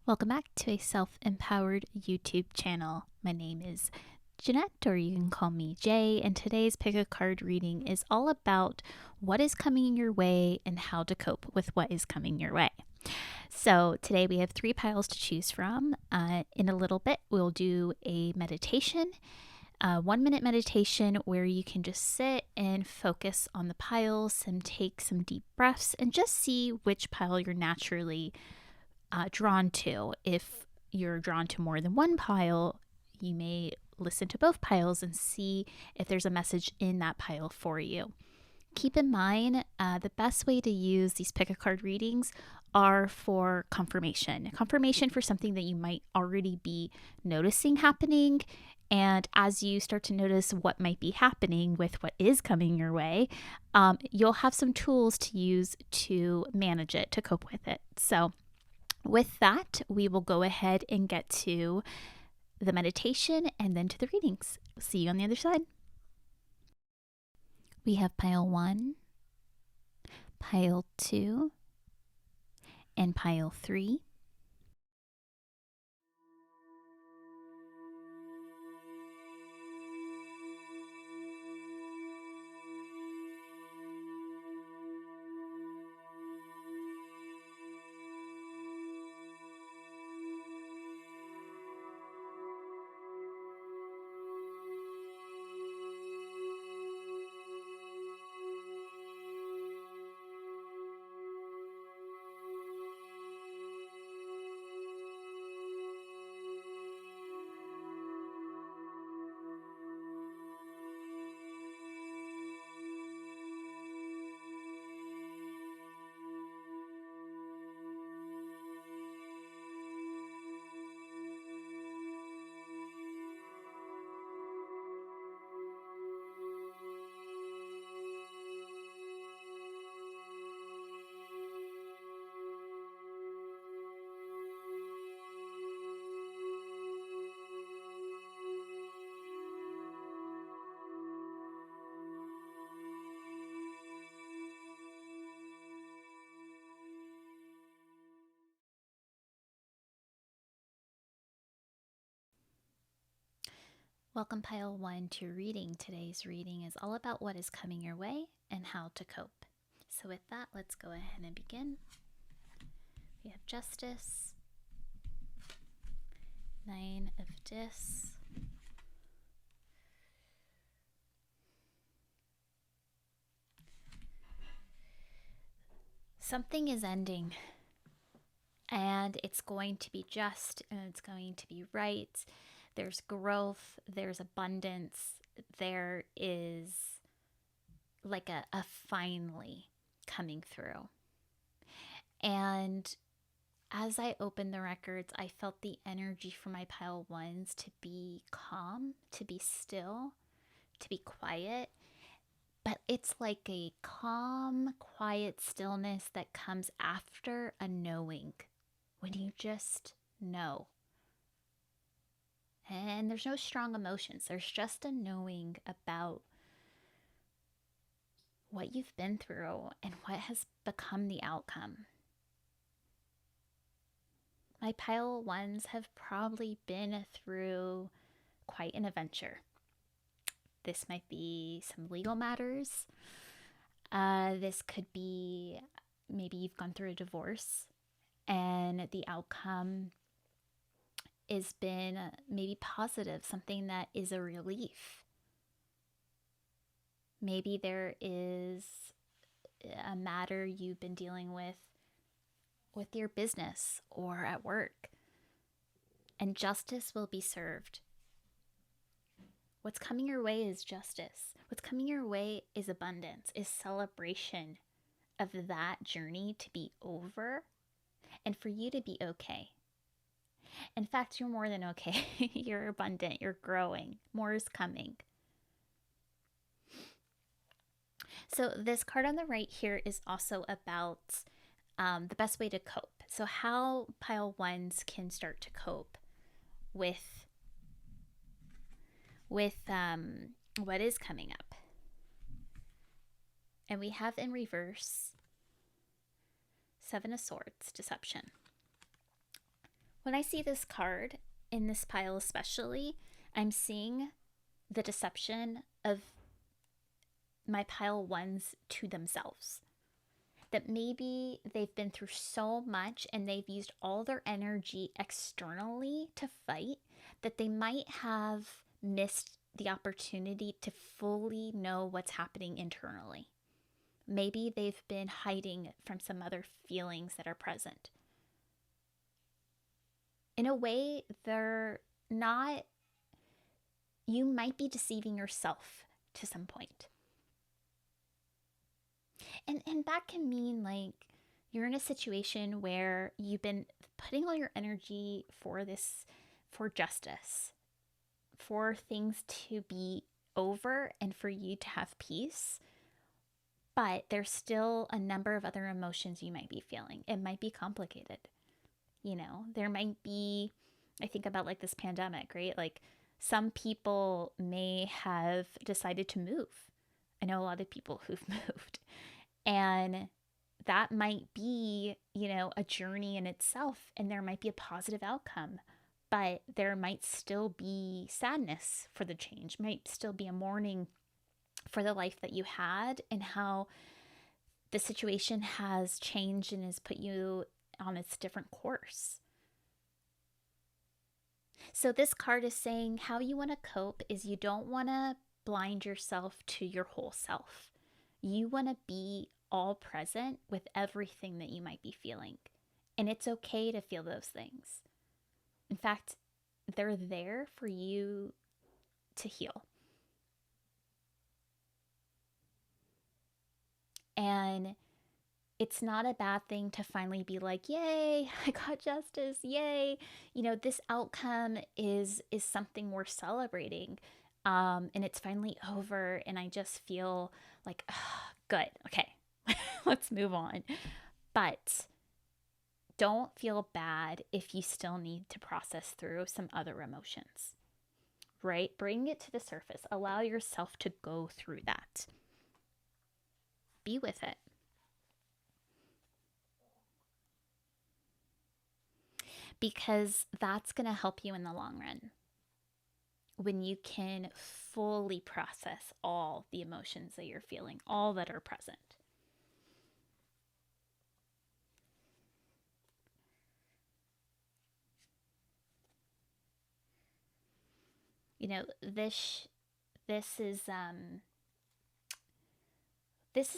Welcome back to a self-empowered YouTube channel. My name is Jeanette, or you can call me Jay, and today's pick a card reading is all about what is coming your way and how to cope with what is coming your way. So today we have 3 piles to choose from. In a little bit, we'll do a meditation, a 1-minute meditation where you can just sit and focus on the piles and take some deep breaths and just see which pile you're naturally drawn to. If you're drawn to more than one pile, you may listen to both piles and see if there's a message in that pile for you. Keep in mind, the best way to use these pick a card readings are for confirmation for something that you might already be noticing happening. And as you start to notice what might be happening with what is coming your way, you'll have some tools to use to manage it, to cope with it. So with that, we will go ahead and get to the meditation and then to the readings. See you on the other side. We have pile 1, pile 2, and pile 3. Welcome pile 1 to your reading. Today's reading is all about what is coming your way and how to cope. So with that, let's go ahead and begin. We have Justice, 9 of Discs, something is ending, and it's going to be just, and it's going to be right. There's growth, there's abundance, there is like a finally coming through. And as I opened the records, I felt the energy for my pile 1s to be calm, to be still, to be quiet. But it's like a calm, quiet stillness that comes after a knowing, when you just know. And there's no strong emotions. There's just a knowing about what you've been through and what has become the outcome. My pile 1s have probably been through quite an adventure. This might be some legal matters. This could be maybe you've gone through a divorce and the outcome has been maybe positive, something that is a relief. Maybe there is a matter you've been dealing with your business or at work, and justice will be served. What's coming your way is justice. What's coming your way is abundance, is celebration of that journey to be over and for you to be okay. In fact, you're more than okay. You're abundant. You're growing. More is coming. So this card on the right here is also about the best way to cope. So how pile 1s can start to cope with what is coming up. And we have in reverse 7 of Swords, deception. When I see this card in this pile especially, I'm seeing the deception of my pile ones to themselves. That maybe they've been through so much and they've used all their energy externally to fight that they might have missed the opportunity to fully know what's happening internally. Maybe they've been hiding from some other feelings that are present. In a way, they're not, you might be deceiving yourself to some point. And that can mean like you're in a situation where you've been putting all your energy for this, for justice, for things to be over and for you to have peace. But there's still a number of other emotions you might be feeling. It might be complicated. There might be, I think about like this pandemic, right? Like some people may have decided to move. I know a lot of people who've moved. And that might be, a journey in itself, and there might be a positive outcome, but there might still be sadness for the change, might still be a mourning for the life that you had and how the situation has changed and has put you on its different course. So this card is saying how you want to cope is you don't want to blind yourself to your whole self. You want to be all present with everything that you might be feeling. And it's okay to feel those things. In fact, they're there for you to heal. And it's not a bad thing to finally be like, yay, I got justice, yay. This outcome is something worth celebrating. And it's finally over, and I just feel like, good, okay, let's move on. But don't feel bad if you still need to process through some other emotions, right? Bring it to the surface. Allow yourself to go through that. Be with it. Because that's going to help you in the long run. When you can fully process all the emotions that you're feeling, all that are present. This is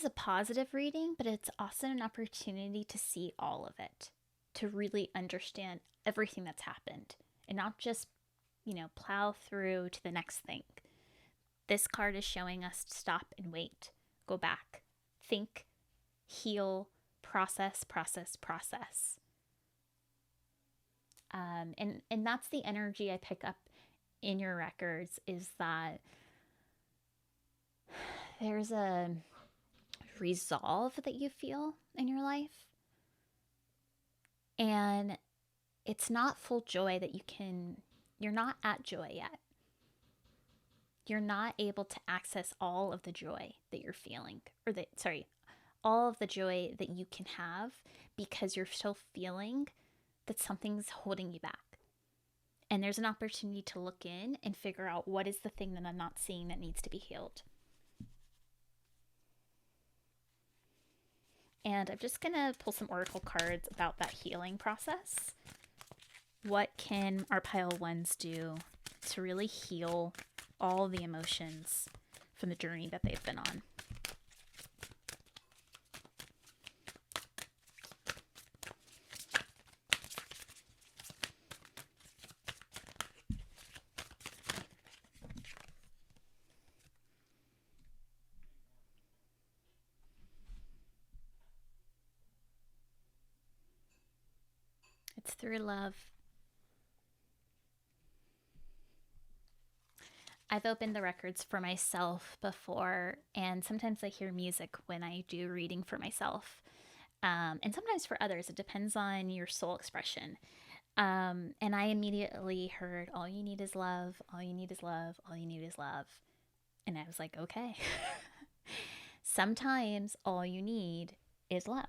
a positive reading, but it's also an opportunity to see all of it, to really understand everything that's happened and not just, plow through to the next thing. This card is showing us to stop and wait, go back, think, heal, process. And that's the energy I pick up in your records, is that there's a resolve that you feel in your life. And it's not full joy that you're not at joy yet. You're not able to access all of the joy that you're feeling, all of the joy that you can have, because you're still feeling that something's holding you back. And there's an opportunity to look in and figure out what is the thing that I'm not seeing that needs to be healed. And I'm just going to pull some oracle cards about that healing process. What can our pile ones do to really heal all the emotions from the journey that they've been on? It's through love. I've opened the records for myself before, and sometimes I hear music when I do reading for myself. And sometimes for others, it depends on your soul expression. And I immediately heard, all you need is love, all you need is love, all you need is love. And I was like, okay. Sometimes all you need is love.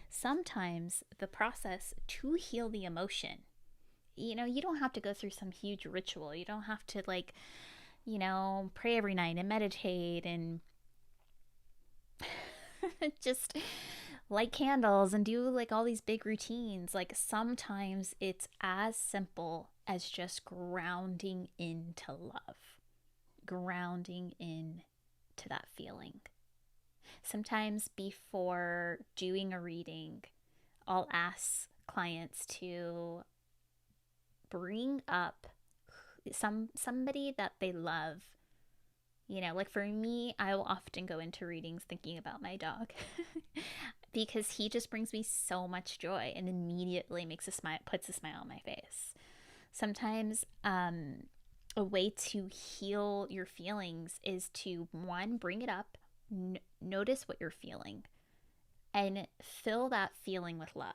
Sometimes the process to heal the emotion you don't have to go through some huge ritual. You don't have to, like, pray every night and meditate and just light candles and do like all these big routines. Like, sometimes it's as simple as just grounding into love, grounding into that feeling. Sometimes before doing a reading, I'll ask clients to bring up somebody that they love. Like for me, I will often go into readings thinking about my dog because he just brings me so much joy and immediately puts a smile on my face. Sometimes a way to heal your feelings is to, one, bring it up, notice what you're feeling, and fill that feeling with love.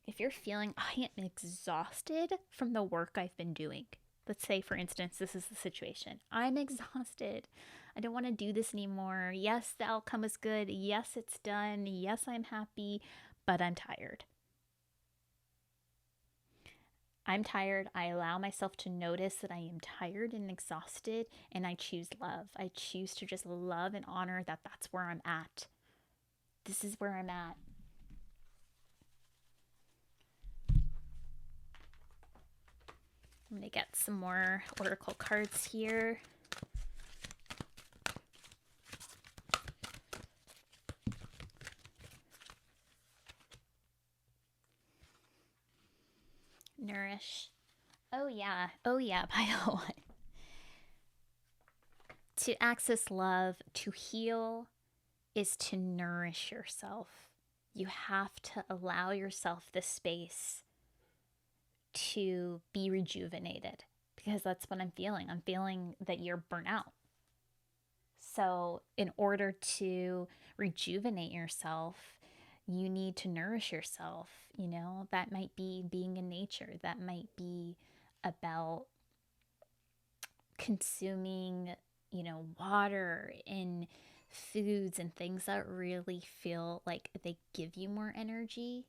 If you're feeling, I am exhausted from the work I've been doing. Let's say, for instance, this is the situation. I'm exhausted. I don't want to do this anymore. Yes, the outcome is good. Yes, it's done. Yes, I'm happy, but I'm tired. I'm tired. I allow myself to notice that I am tired and exhausted, and I choose love. I choose to just love and honor that that's where I'm at. This is where I'm at. I'm going to get some more oracle cards here. Nourish. Oh yeah, pile one. To access love, to heal, is to nourish yourself. You have to allow yourself the space to be rejuvenated, because that's what I'm feeling. I'm feeling that you're burnt out. So in order to rejuvenate yourself, you need to nourish yourself. That might be being in nature. That might be about consuming, water and foods and things that really feel like they give you more energy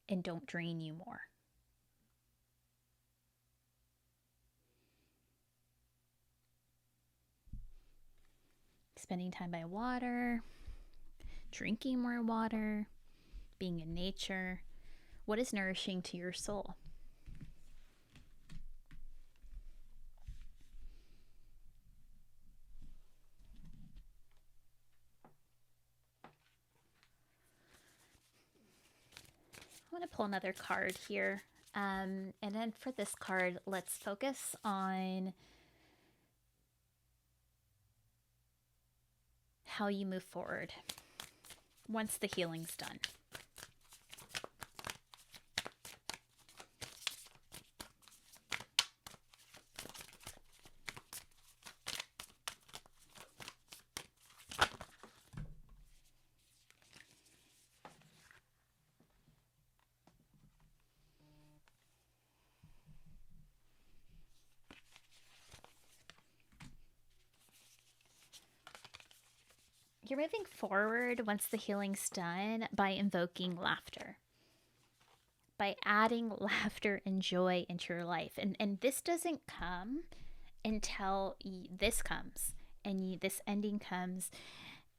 and don't drain you more. Spending time by water, drinking more water, being in nature. What is nourishing to your soul? I want to pull another card here. And then for this card, let's focus on how you move forward once the healing's done. You're moving forward once the healing's done by invoking laughter, by adding laughter and joy into your life. And this doesn't come until this comes and this ending comes,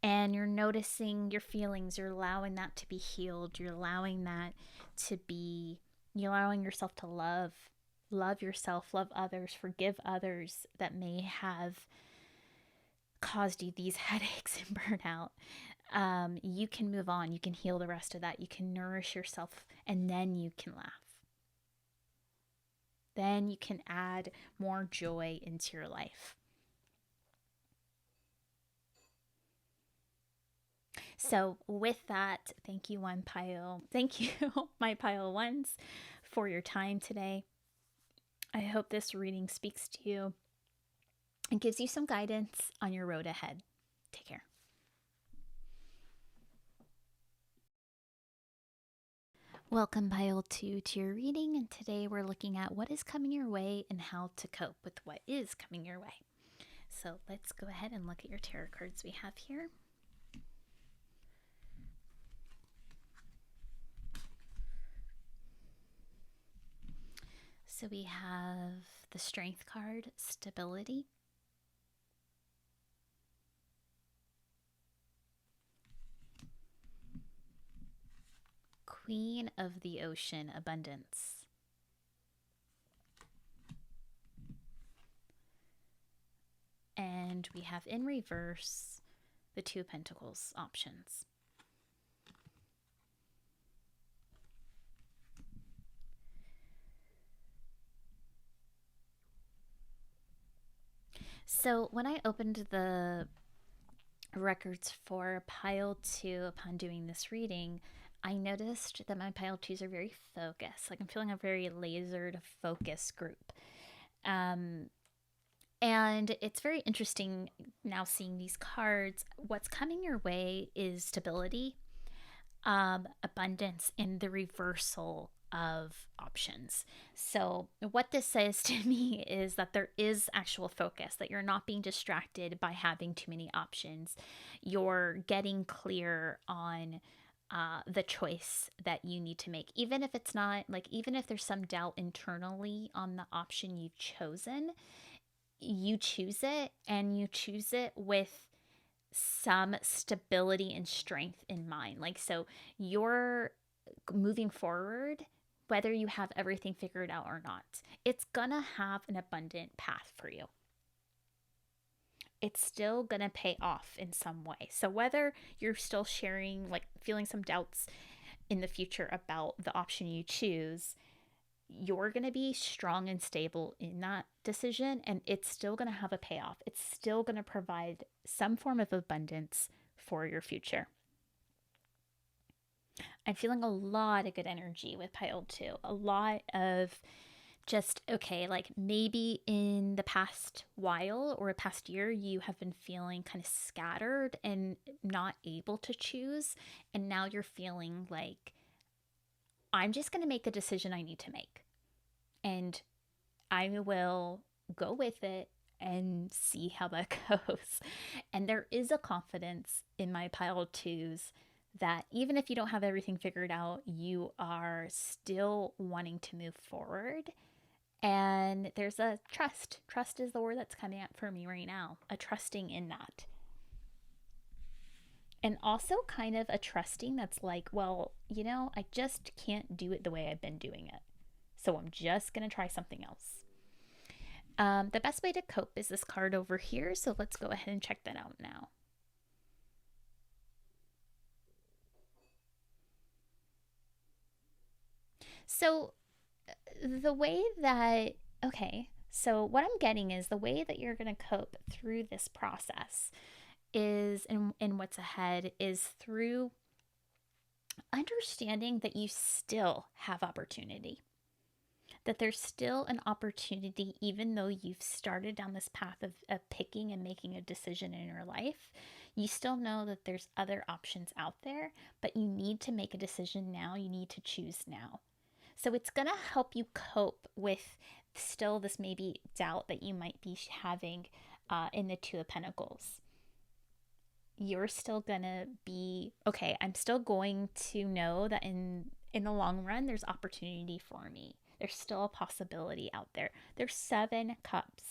and you're noticing your feelings. You're allowing that to be healed. You're allowing yourself to love yourself, love others, forgive others that may have caused you these headaches and burnout. You can move on. You can heal the rest of that. You can nourish yourself, and then you can laugh. Then you can add more joy into your life. So with that, thank you, one pile. Thank you, my pile ones, for your time today. I hope this reading speaks to you and gives you some guidance on your road ahead. Take care. Welcome, Pile 2, to your reading, and today we're looking at what is coming your way and how to cope with what is coming your way. So let's go ahead and look at your tarot cards we have here. So we have the Strength card, Stability. Queen of the Ocean, Abundance. And we have in reverse the Two of Pentacles, Options. So when I opened the records for pile 2 upon doing this reading, I noticed that my pile 2s are very focused. Like I'm feeling a very lasered focus group. And it's very interesting now seeing these cards. What's coming your way is stability, abundance, and the reversal of options. So what this says to me is that there is actual focus, that you're not being distracted by having too many options. You're getting clear on the choice that you need to make, even if it's not like, even if there's some doubt internally on the option you've chosen, you choose it, and you choose it with some stability and strength in mind. Like, so you're moving forward, whether you have everything figured out or not, it's gonna have an abundant path for you. It's still gonna pay off in some way. So whether you're still sharing, like feeling some doubts in the future about the option you choose, you're going to be strong and stable in that decision, and it's still going to have a payoff. It's still going to provide some form of abundance for your future. I'm feeling a lot of good energy with pile 2. A lot of just, okay, like maybe in the past while or a past year, you have been feeling kind of scattered and not able to choose. And now you're feeling like, I'm just going to make the decision I need to make. And I will go with it and see how that goes. And there is a confidence in my pile 2s that even if you don't have everything figured out, you are still wanting to move forward. And there's a trust. Trust is the word that's coming up for me right now. A trusting in that. And also kind of a trusting that's like, well, you know, I just can't do it the way I've been doing it. So I'm just going to try something else. The best way to cope is this card over here. So let's go ahead and check that out now. So the way that, okay, so what I'm getting is the way that you're going to cope through this process is, and what's ahead is through understanding that you still have opportunity. That there's still an opportunity, even though you've started down this path of picking and making a decision in your life, you still know that there's other options out there, but you need to make a decision now. You need to choose now. So it's going to help you cope with still this maybe doubt that you might be having in the Two of Pentacles. You're still going to be, okay, I'm still going to know that in the long run, there's opportunity for me. There's still a possibility out there. There's 7 cups.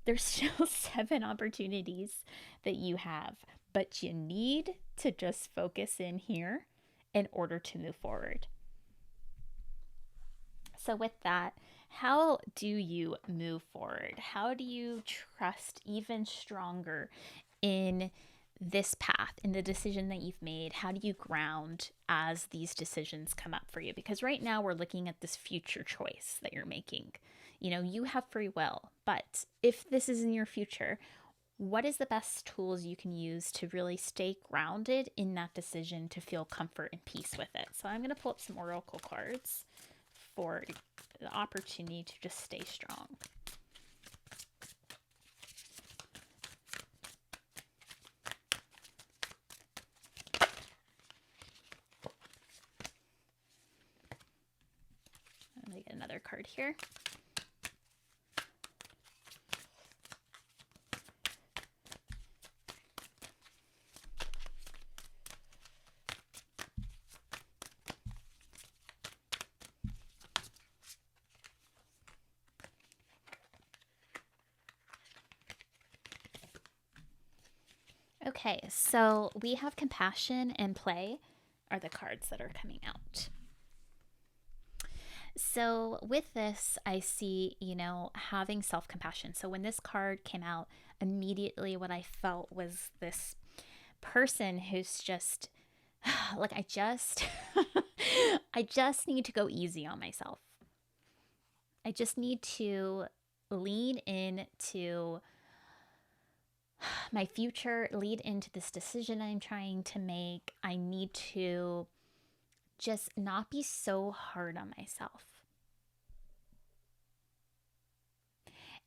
There's still 7 opportunities that you have, but you need to just focus in here in order to move forward. So with that, how do you move forward? How do you trust even stronger in this path, in the decision that you've made? How do you ground as these decisions come up for you? Because right now we're looking at this future choice that you're making. You know, you have free will, but if this is in your future, what is the best tools you can use to really stay grounded in that decision, to feel comfort and peace with it? So I'm going to pull up some oracle cards for the opportunity to just stay strong. Let me get another card here. Okay, so we have compassion and play are the cards that are coming out. So with this, I see, having self-compassion. So when this card came out, immediately what I felt was this person who's just like, I just need to go easy on myself. I just need to lean into my future, lead into this decision I'm trying to make. I need to just not be so hard on myself.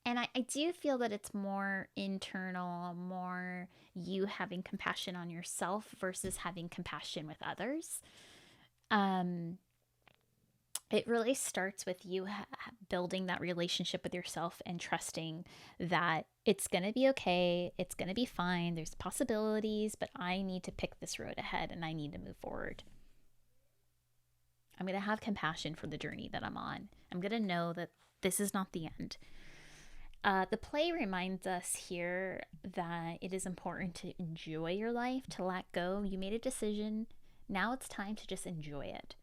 And I do feel that it's more internal, more you having compassion on yourself versus having compassion with others. It really starts with you building that relationship with yourself and trusting that it's going to be okay. It's going to be fine. There's possibilities, but I need to pick this road ahead and I need to move forward. I'm going to have compassion for the journey that I'm on. I'm going to know that this is not the end. The play reminds us here that it is important to enjoy your life, to let go. You made a decision. Now it's time to just enjoy it.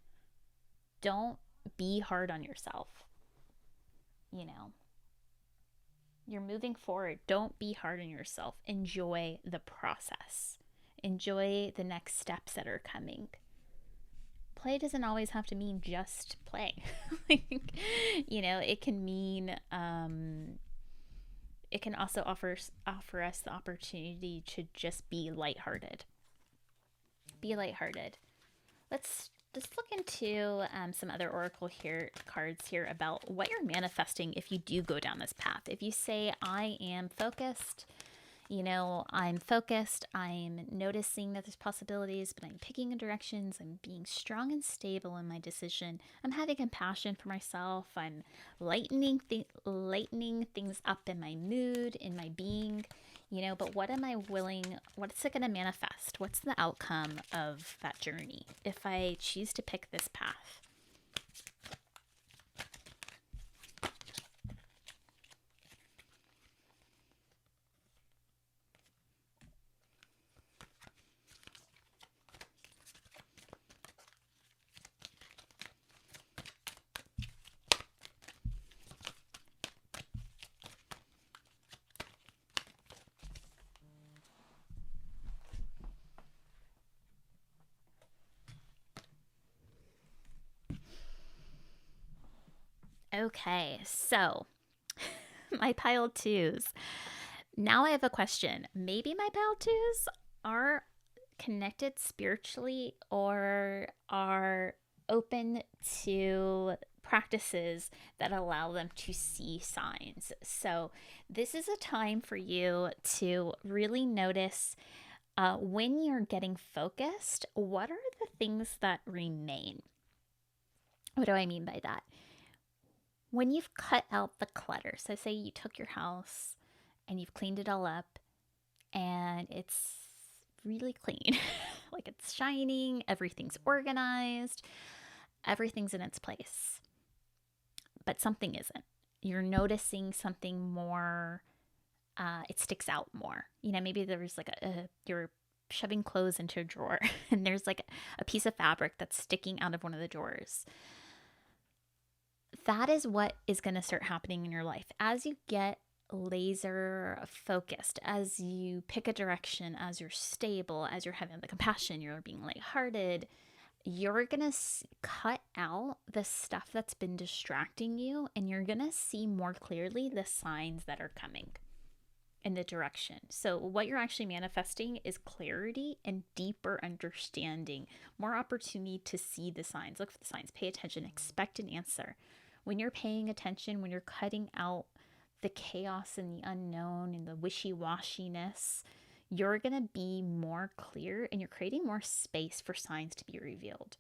Don't be hard on yourself. You're moving forward. Don't be hard on yourself. Enjoy the process. Enjoy the next steps that are coming. Play doesn't always have to mean just play. It can mean, it can also offer us the opportunity to just be lighthearted. Be lighthearted. Let's just look into some other oracle cards here about what you're manifesting if you do go down this path. If you say, I am focused, I'm noticing that there's possibilities, but I'm picking directions, I'm being strong and stable in my decision, I'm having compassion for myself, I'm lightening things up in my mood, in my being, but what am I willing, what's it going to manifest? What's the outcome of that journey if I choose to pick this path? Okay, so my pile twos. Now I have a question. Maybe my pile twos are connected spiritually or are open to practices that allow them to see signs. So this is a time for you to really notice when you're getting focused, what are the things that remain? What do I mean by that? When you've cut out the clutter, so say you took your house and you've cleaned it all up and it's really clean, like it's shining, everything's organized, everything's in its place, but something isn't. You're noticing something more, it sticks out more. Maybe there's like you're shoving clothes into a drawer and there's like a piece of fabric that's sticking out of one of the drawers. That is what is going to start happening in your life as you get laser focused, as you pick a direction, as you're stable, as you're having the compassion, you're being lighthearted. You're going to cut out the stuff that's been distracting you, and you're going to see more clearly the signs that are coming in the direction. So what you're actually manifesting is clarity and deeper understanding, more opportunity to see the signs. Look for the signs, pay attention, expect an answer. When you're paying attention, when you're cutting out the chaos and the unknown and the wishy-washiness, you're going to be more clear and you're creating more space for signs to be revealed.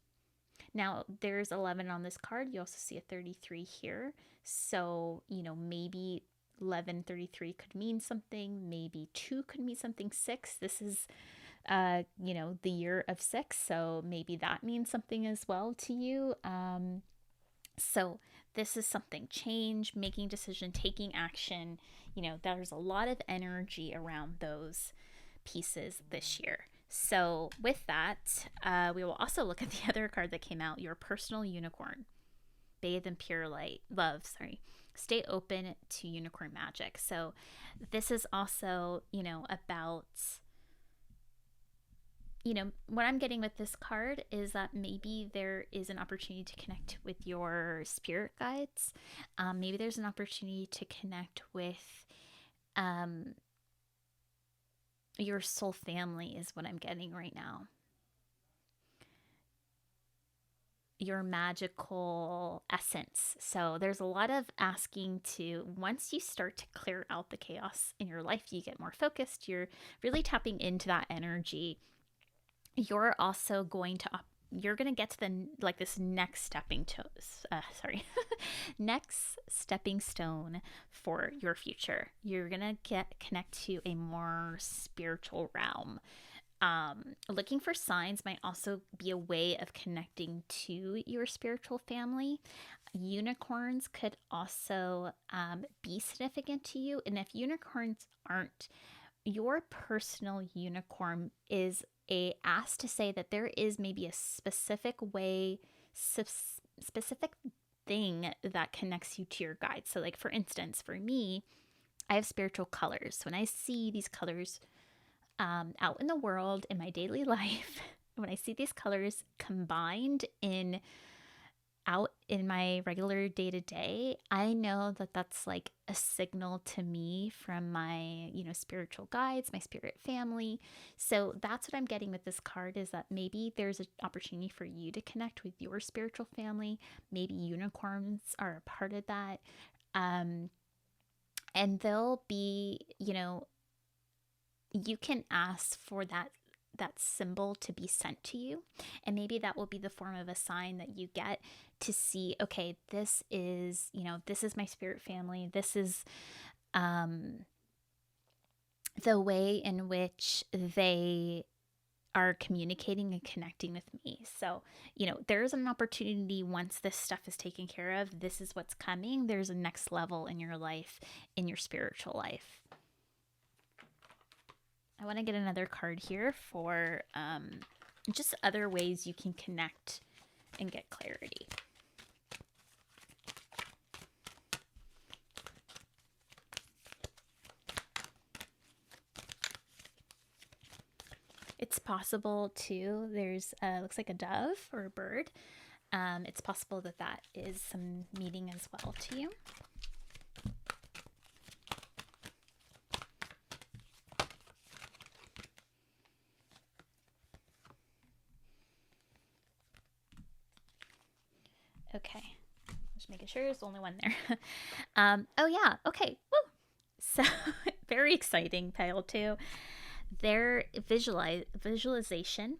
Now, there's 11 on this card. You also see a 33 here. So, maybe 1133 could mean something. Maybe 2 could mean something. 6. This is, the year of 6. So maybe that means something as well to you. So this is something, change, making decision, taking action. There's a lot of energy around those pieces this year. So with that, we will also look at the other card that came out, your personal unicorn. Bathe in pure light, love, sorry. Stay open to unicorn magic. So this is also, about, what I'm getting with this card is that maybe there is an opportunity to connect with your spirit guides. Maybe there's an opportunity to connect with your soul family is what I'm getting right now. Your magical essence. So there's a lot of asking to, once you start to clear out the chaos in your life, you get more focused, you're really tapping into that energy. You're also going to you're going to get to this next next stepping stone for your future. You're going to connect to a more spiritual realm. Looking for signs might also be a way of connecting to your spiritual family. Unicorns could also be significant to you. And if unicorns aren't, your personal unicorn is a ask to say that there is maybe a specific way, specific thing that connects you to your guide. So like, for instance, for me, I have spiritual colors. When I see these colors out in the world in my daily life, when I see these colors combined out in my regular day-to-day, I know that that's like a signal to me from my, spiritual guides, my spirit family. So that's what I'm getting with this card, is that maybe there's an opportunity for you to connect with your spiritual family. Maybe unicorns are a part of that. And they'll be, you can ask for that symbol to be sent to you, and maybe that will be the form of a sign that you get to see, okay, this is my spirit family, this is the way in which they are communicating and connecting with me. So there's an opportunity, once this stuff is taken care of, this is what's coming. There's a next level in your life, in your spiritual life. I want to get another card here for just other ways you can connect and get clarity. It's possible too, there's looks like a dove or a bird. It's possible that is some meaning as well to you. Okay, just making sure there's only one there. Oh yeah, okay. Woo. So very exciting, pile 2. Their visualization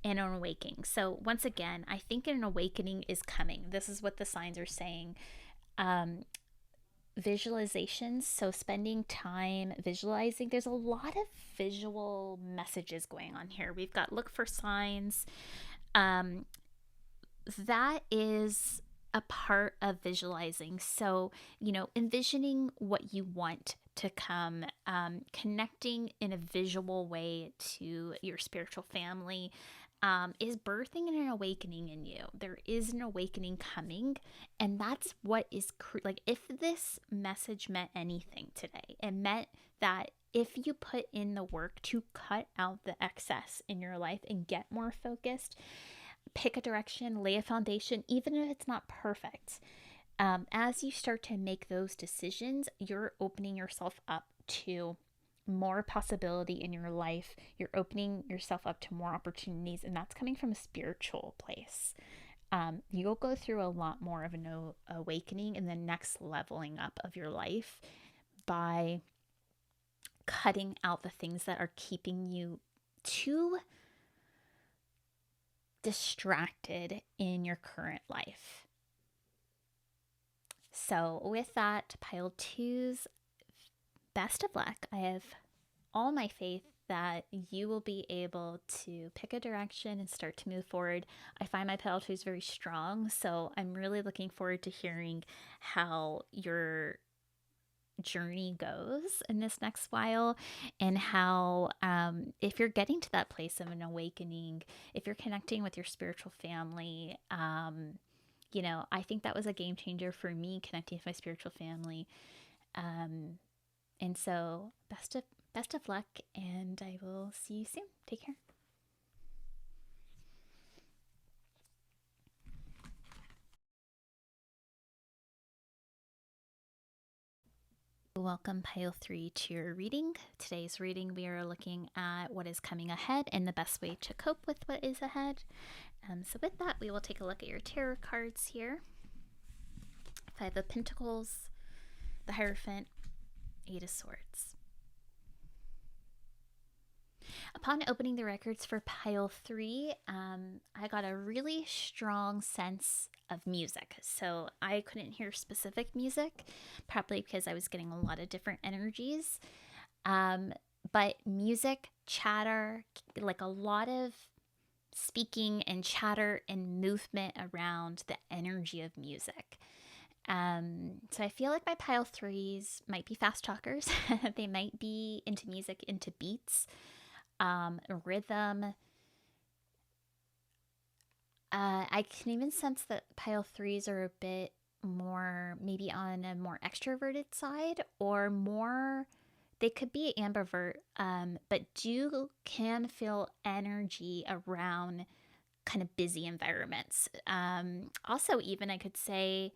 and an awakening. So once again, I think an awakening is coming. This is what the signs are saying. Visualizations, so spending time visualizing. There's a lot of visual messages going on here. We've got look for signs. That is a part of visualizing. So, envisioning what you want to come, connecting in a visual way to your spiritual family, is birthing an awakening in you. There is an awakening coming, and that's what is like, if this message meant anything today, it meant that if you put in the work to cut out the excess in your life and get more focused, pick a direction, lay a foundation, even if it's not perfect. As you start to make those decisions, you're opening yourself up to more possibility in your life. You're opening yourself up to more opportunities, and that's coming from a spiritual place. You'll go through a lot more of an awakening and the next leveling up of your life by cutting out the things that are keeping you too distracted in your current life. So with that, pile 2's, best of luck. I have all my faith that you will be able to pick a direction and start to move forward. I find my pile 2 is very strong, so I'm really looking forward to hearing how your journey goes in this next while, and how if you're getting to that place of an awakening, if you're connecting with your spiritual family, I think that was a game changer for me, connecting with my spiritual family. And so best of luck, and I will see you soon. Take care. Welcome, Pile 3, to your reading. Today's reading, we are looking at what is coming ahead and the best way to cope with what is ahead. So with that, we will take a look at your tarot cards here. Five of Pentacles, the Hierophant, Eight of Swords. Upon opening the records for Pile 3, I got a really strong sense of music. So I couldn't hear specific music, probably because I was getting a lot of different energies. But music, chatter, like a lot of speaking and chatter and movement around the energy of music. So I feel like my Pile 3s might be fast talkers. They might be into music, into beats, rhythm. I can even sense that Pile 3s are a bit more, maybe on a more extroverted side, or more, they could be ambivert, but can feel energy around kind of busy environments. Also, even I could say,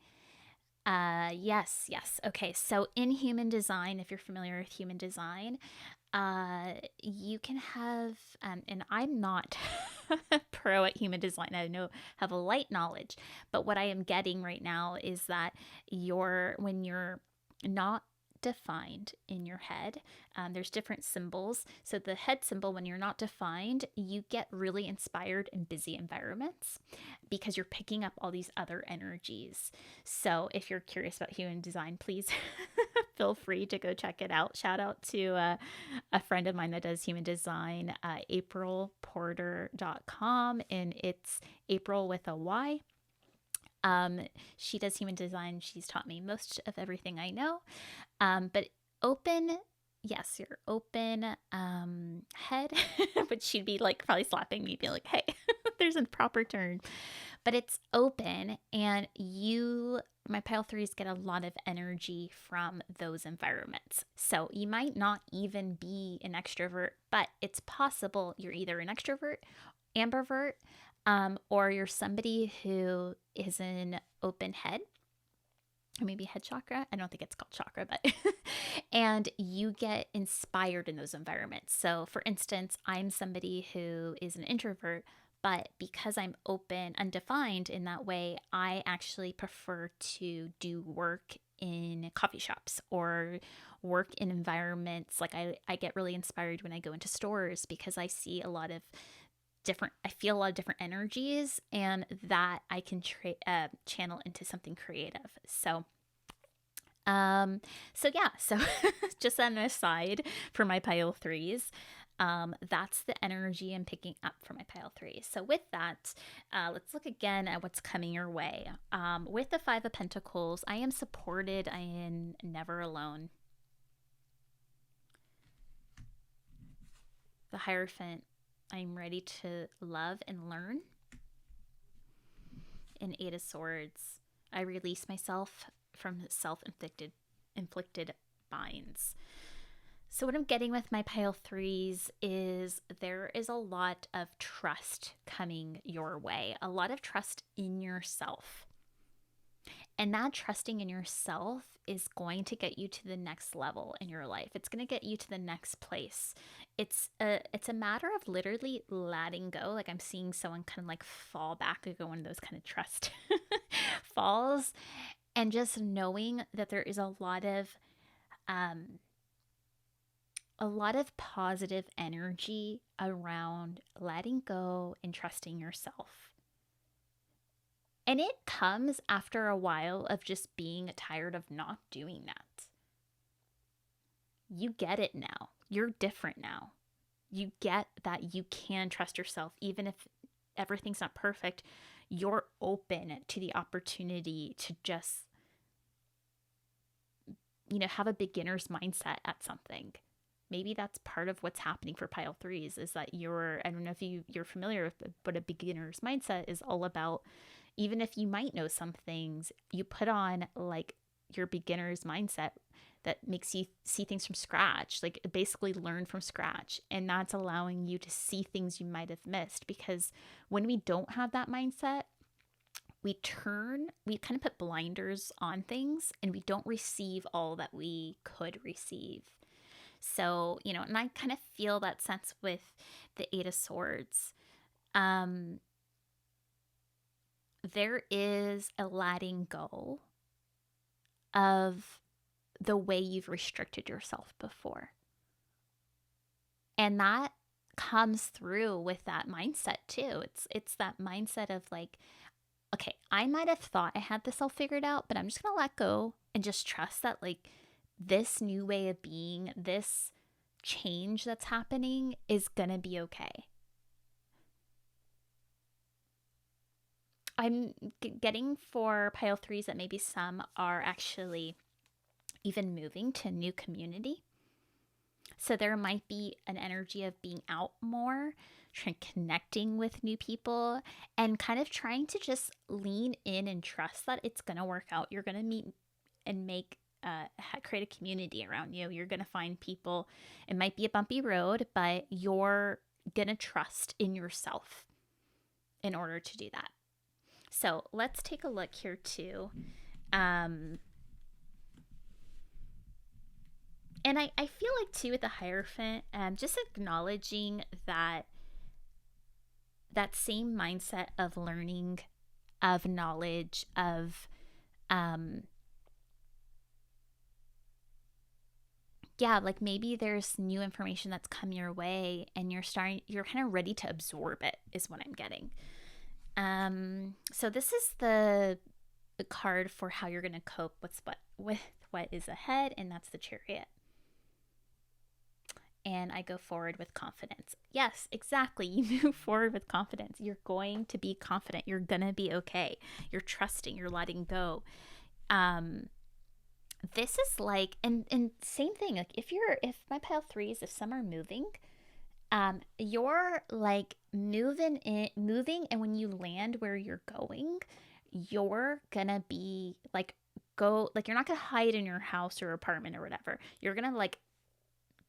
yes. Okay, so in human design, if you're familiar with human design, you can have, and I'm not pro at human design. I have a light knowledge, but what I am getting right now is that when you're not defined in your head, there's different symbols. So the head symbol, when you're not defined, you get really inspired in busy environments because you're picking up all these other energies. So if you're curious about human design, please feel free to go check it out. Shout out to a friend of mine that does human design, aprilporter.com, and it's April with a Y. She does human design. She's taught me most of everything I know. But open, yes, your open head, but she'd be like probably slapping me, be like, hey, there's a proper term. But it's open, and my Pile 3s get a lot of energy from those environments. So you might not even be an extrovert, but it's possible you're either an extrovert, ambivert, or you're somebody who is an open head, or maybe head chakra. I don't think it's called chakra, but and you get inspired in those environments. So for instance, I'm somebody who is an introvert, but because I'm open, undefined in that way, I actually prefer to do work in coffee shops or work in environments. Like I get really inspired when I go into stores because I see a lot of I feel a lot of different energies, and that I can channel into something creative. So just an aside for my Pile 3s. That's the energy I'm picking up for my Pile 3s. So with that, let's look again at what's coming your way. With the Five of Pentacles, I am supported. I am never alone. The Hierophant, I'm ready to love and learn. In Eight of Swords, I release myself from self-inflicted binds. So what I'm getting with my Pile 3s is there is a lot of trust coming your way, a lot of trust in yourself. And that trusting in yourself is going to get you to the next level in your life. It's going to get you to the next place. It's a matter of literally letting go. Like I'm seeing someone kind of like fall back, like one of those kind of trust falls, and just knowing that there is a lot of positive energy around letting go and trusting yourself. And it comes after a while of just being tired of not doing that. You get it now. You're different now. You get that you can trust yourself. Even if everything's not perfect, you're open to the opportunity to just have a beginner's mindset at something. Maybe that's part of what's happening for pile threes, is that I don't know if you're familiar with it, but a beginner's mindset is all about, even if you might know some things, you put on like your beginner's mindset that makes you see things from scratch, like basically learn from scratch. And that's allowing you to see things you might have missed, because when we don't have that mindset, we kind of put blinders on things and we don't receive all that we could receive. So, and I kind of feel that sense with the Eight of Swords. There is a letting go of the way you've restricted yourself before. And that comes through with that mindset too. It's that mindset of like, okay, I might have thought I had this all figured out, but I'm just going to let go and just trust that like this new way of being, this change that's happening is going to be okay. I'm getting for pile threes that maybe some are actually even moving to a new community. So there might be an energy of being out more, connecting with new people, and kind of trying to just lean in and trust that it's going to work out. You're going to meet and create a community around you. You're going to find people. It might be a bumpy road, but you're going to trust in yourself in order to do that. So let's take a look here too. And I feel like too with the Hierophant, just acknowledging that same mindset of learning, of knowledge, of like maybe there's new information that's come your way and you're kind of ready to absorb it, is what I'm getting. So this is the card for how you're going to cope with what is ahead, and that's the Chariot. And I go forward with confidence. Yes, exactly. You move forward with confidence. You're going to be confident. You're going to be okay. You're trusting. You're letting go. This is like, and same thing. Like if my pile threes, if some are moving, you're like moving, and when you land where you're going, you're gonna be like, you're not gonna hide in your house or apartment or whatever. You're gonna like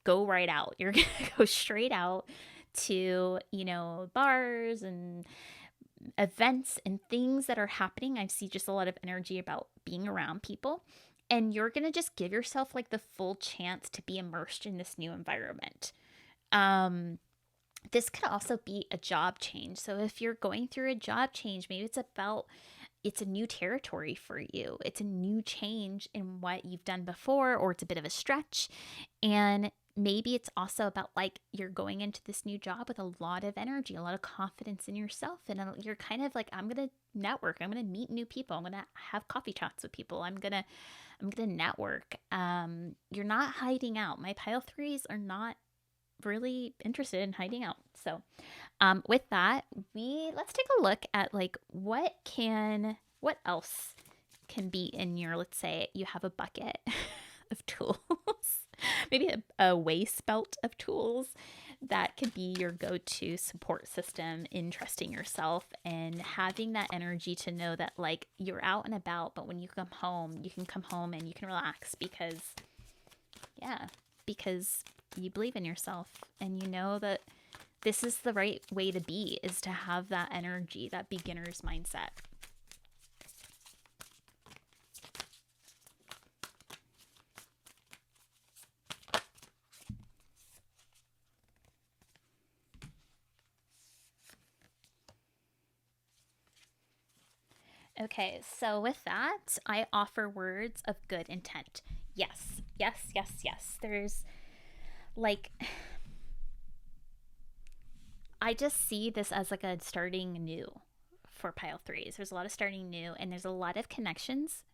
go right out. You're gonna go straight out to, bars and events and things that are happening. I see just a lot of energy about being around people, and you're gonna just give yourself like the full chance to be immersed in this new environment. This could also be a job change. So if you're going through a job change, maybe it's a new territory for you. It's a new change in what you've done before, or it's a bit of a stretch. And maybe it's also about like you're going into this new job with a lot of energy, a lot of confidence in yourself. And you're kind of like, I'm going to network. I'm going to meet new people. I'm going to have coffee chats with people. I'm going to network. You're not hiding out. My pile threes are not really interested in hiding out. So with that, let's take a look at like what else can be in your, let's say you have a bucket of tools, maybe a waist belt of tools that could be your go-to support system in trusting yourself and having that energy to know that like you're out and about, but when you come home, you can come home and you can relax because you believe in yourself and you know that this is the right way to be, is to have that energy, that beginner's mindset. Okay, so with that, I offer words of good intent. Yes, yes, yes, yes. There's like, I just see this as like a starting new for pile threes. There's a lot of starting new, and there's a lot of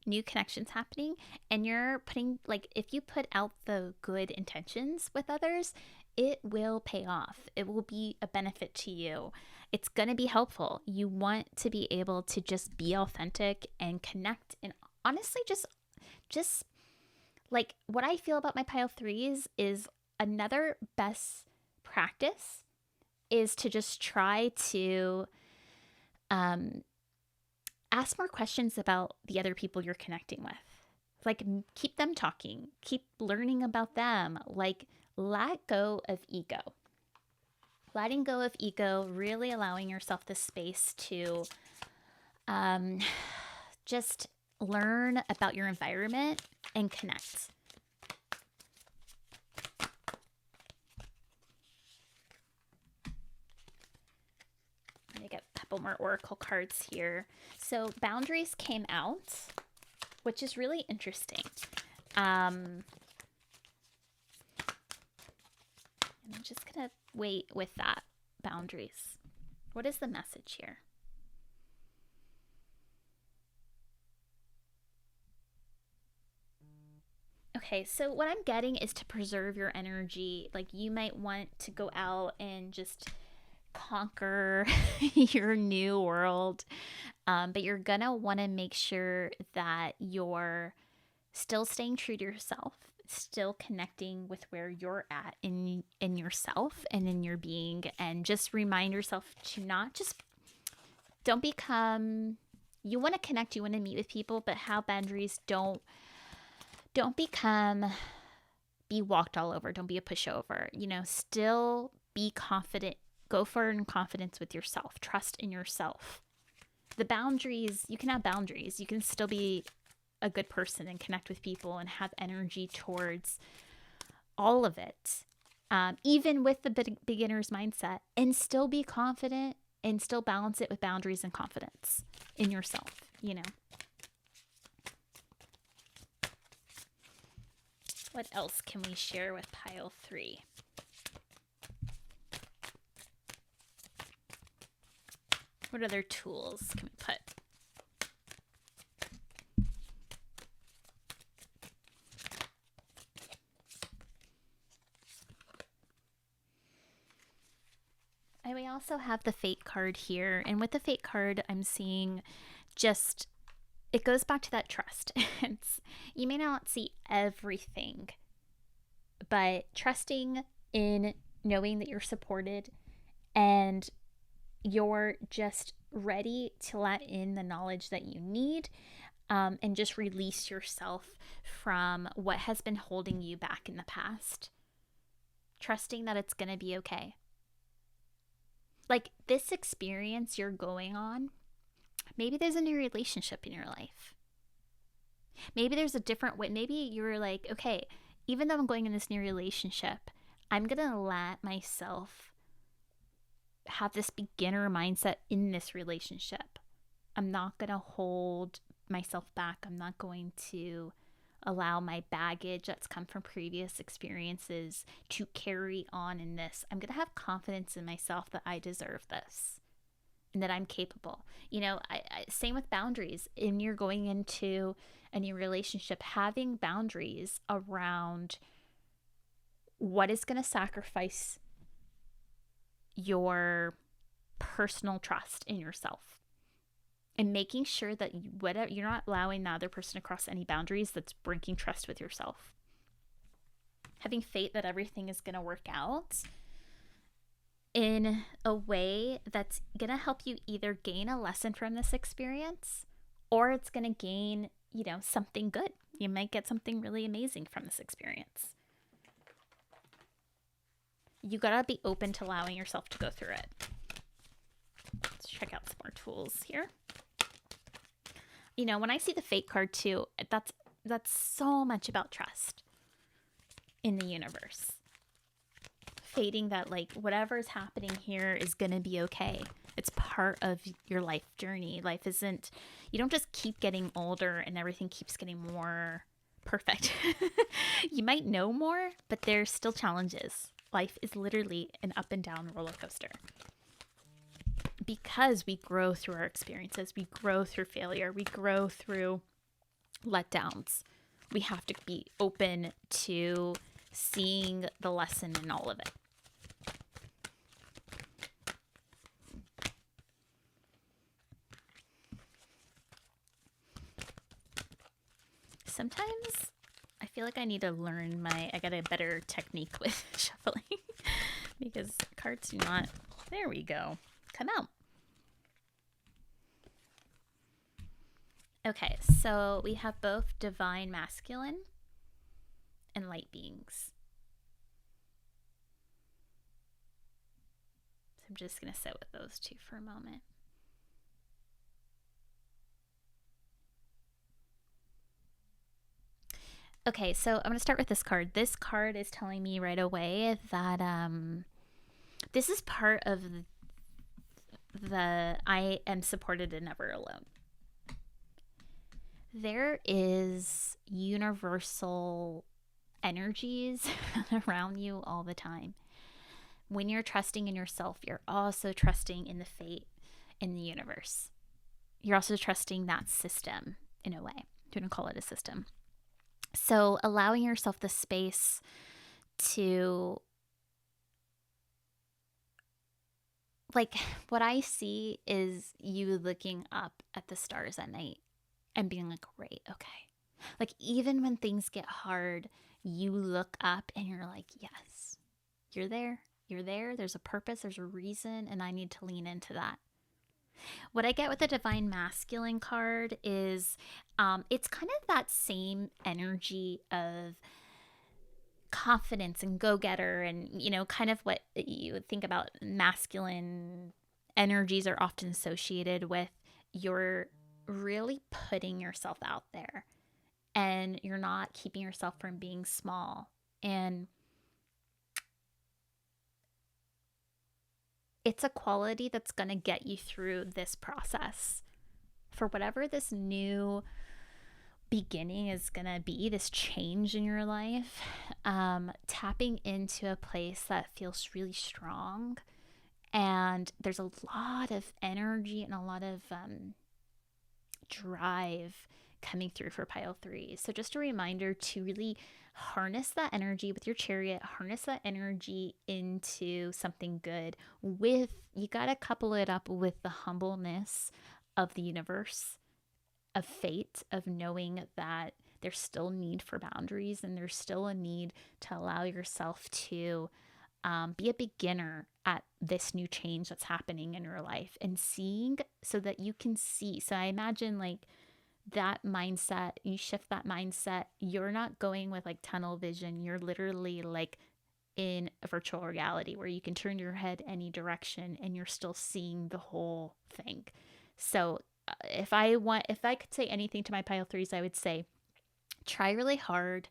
new connections happening. And you're putting, like, if you put out the good intentions with others, it will pay off. It will be a benefit to you. It's going to be helpful. You want to be able to just be authentic and connect, and honestly, just like what I feel about my pile threes is another best practice is to just try to ask more questions about the other people you're connecting with. Like, keep them talking, keep learning about them. Like, let go of ego. Letting go of ego, really allowing yourself the space to just learn about your environment and connect. Let me get a couple more oracle cards here. So boundaries came out, which is really interesting. And I'm just going to wait with that. Boundaries. What is the message here? Okay, so what I'm getting is to preserve your energy. Like, you might want to go out and just conquer your new world, but you're gonna want to make sure that you're still staying true to yourself, still connecting with where you're at in yourself and in your being, and just remind yourself to not just don't become. You want to connect, you want to meet with people, but have boundaries. Don't become, be walked all over. Don't be a pushover. You know, still be confident. Go for in confidence with yourself. Trust in yourself. The boundaries, you can have boundaries. You can still be a good person and connect with people and have energy towards all of it, even with the beginner's mindset, and still be confident and still balance it with boundaries and confidence in yourself, you know. What else can we share with pile 3? What other tools can we put? And we also have the Fate card here. And with the Fate card, I'm seeing just, it goes back to that trust. You may not see everything, but trusting in knowing that you're supported and you're just ready to let in the knowledge that you need, and just release yourself from what has been holding you back in the past. Trusting that it's going to be okay. Like, this experience you're going on, maybe there's a new relationship in your life. Maybe there's a different way. Maybe you're like, okay, even though I'm going in this new relationship, I'm going to let myself have this beginner mindset in this relationship. I'm not going to hold myself back. I'm not going to allow my baggage that's come from previous experiences to carry on in this. I'm going to have confidence in myself that I deserve this and that I'm capable. You know, same with boundaries. And you're going into a new relationship, having boundaries around what is going to sacrifice your personal trust in yourself, and making sure that you're not allowing the other person to cross any boundaries that's breaking trust with yourself. Having faith that everything is going to work out in a way that's going to help you either gain a lesson from this experience, or it's going to gain, you know, something good. You might get something really amazing from this experience. You gotta be open to allowing yourself to go through it. Let's check out some more tools here. You know, when I see the Fate card too, that's so much about trust in the universe. Fating that, like, whatever is happening here is gonna be okay. It's part of your life journey. Life isn't, you don't just keep getting older and everything keeps getting more perfect. You might know more, but there's still challenges. Life is literally an up and down roller coaster. Because we grow through our experiences, we grow through failure, we grow through letdowns. We have to be open to seeing the lesson in all of it. Sometimes I feel like I need to learn I got a better technique with shuffling because cards do not, there we go, come out. Okay, so we have both divine masculine and light beings. So I'm just going to sit with those two for a moment. Okay, so I'm going to start with this card. This card is telling me right away that this is part of the I am supported and never alone. There is universal energies around you all the time. When you're trusting in yourself, you're also trusting in the fate in the universe. You're also trusting that system in a way. I'm going to call it a system. So allowing yourself the space to, like, what I see is you looking up at the stars at night and being like, right, okay. Like, even when things get hard, you look up and you're like, yes, you're there. You're there. There's a purpose. There's a reason. And I need to lean into that. What I get with the Divine Masculine card is it's kind of that same energy of confidence and go-getter and, you know, kind of what you would think about masculine energies are often associated with. You're really putting yourself out there and you're not keeping yourself from being small. And it's a quality that's going to get you through this process for whatever this new beginning is going to be, this change in your life. Tapping into a place that feels really strong, and there's a lot of energy and a lot of drive coming through for pile 3. So just a reminder to really harness that energy with your chariot, harness that energy into something good. With, you got to couple it up with the humbleness of the universe, of fate, of knowing that there's still need for boundaries and there's still a need to allow yourself to be a beginner at this new change that's happening in your life, and seeing so that you can see. So I imagine like that mindset, you shift that mindset, you're not going with like tunnel vision, you're literally like in a virtual reality where you can turn your head any direction and you're still seeing the whole thing. So if I could say anything to my pile 3s, I would say try really hard.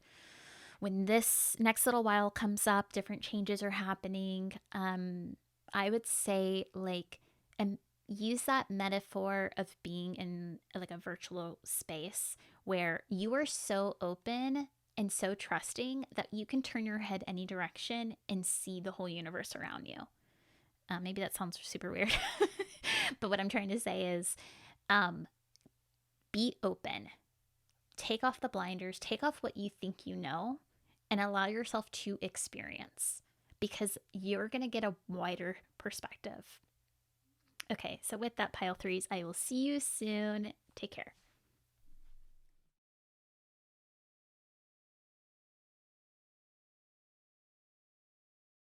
When this next little while comes up, different changes are happening. I would say like, and use that metaphor of being in like a virtual space where you are so open and so trusting that you can turn your head any direction and see the whole universe around you. Maybe that sounds super weird, but what I'm trying to say is be open. Take off the blinders, take off what you think you know, and allow yourself to experience, because you're going to get a wider perspective. Okay, so with that, pile 3s, I will see you soon. Take care.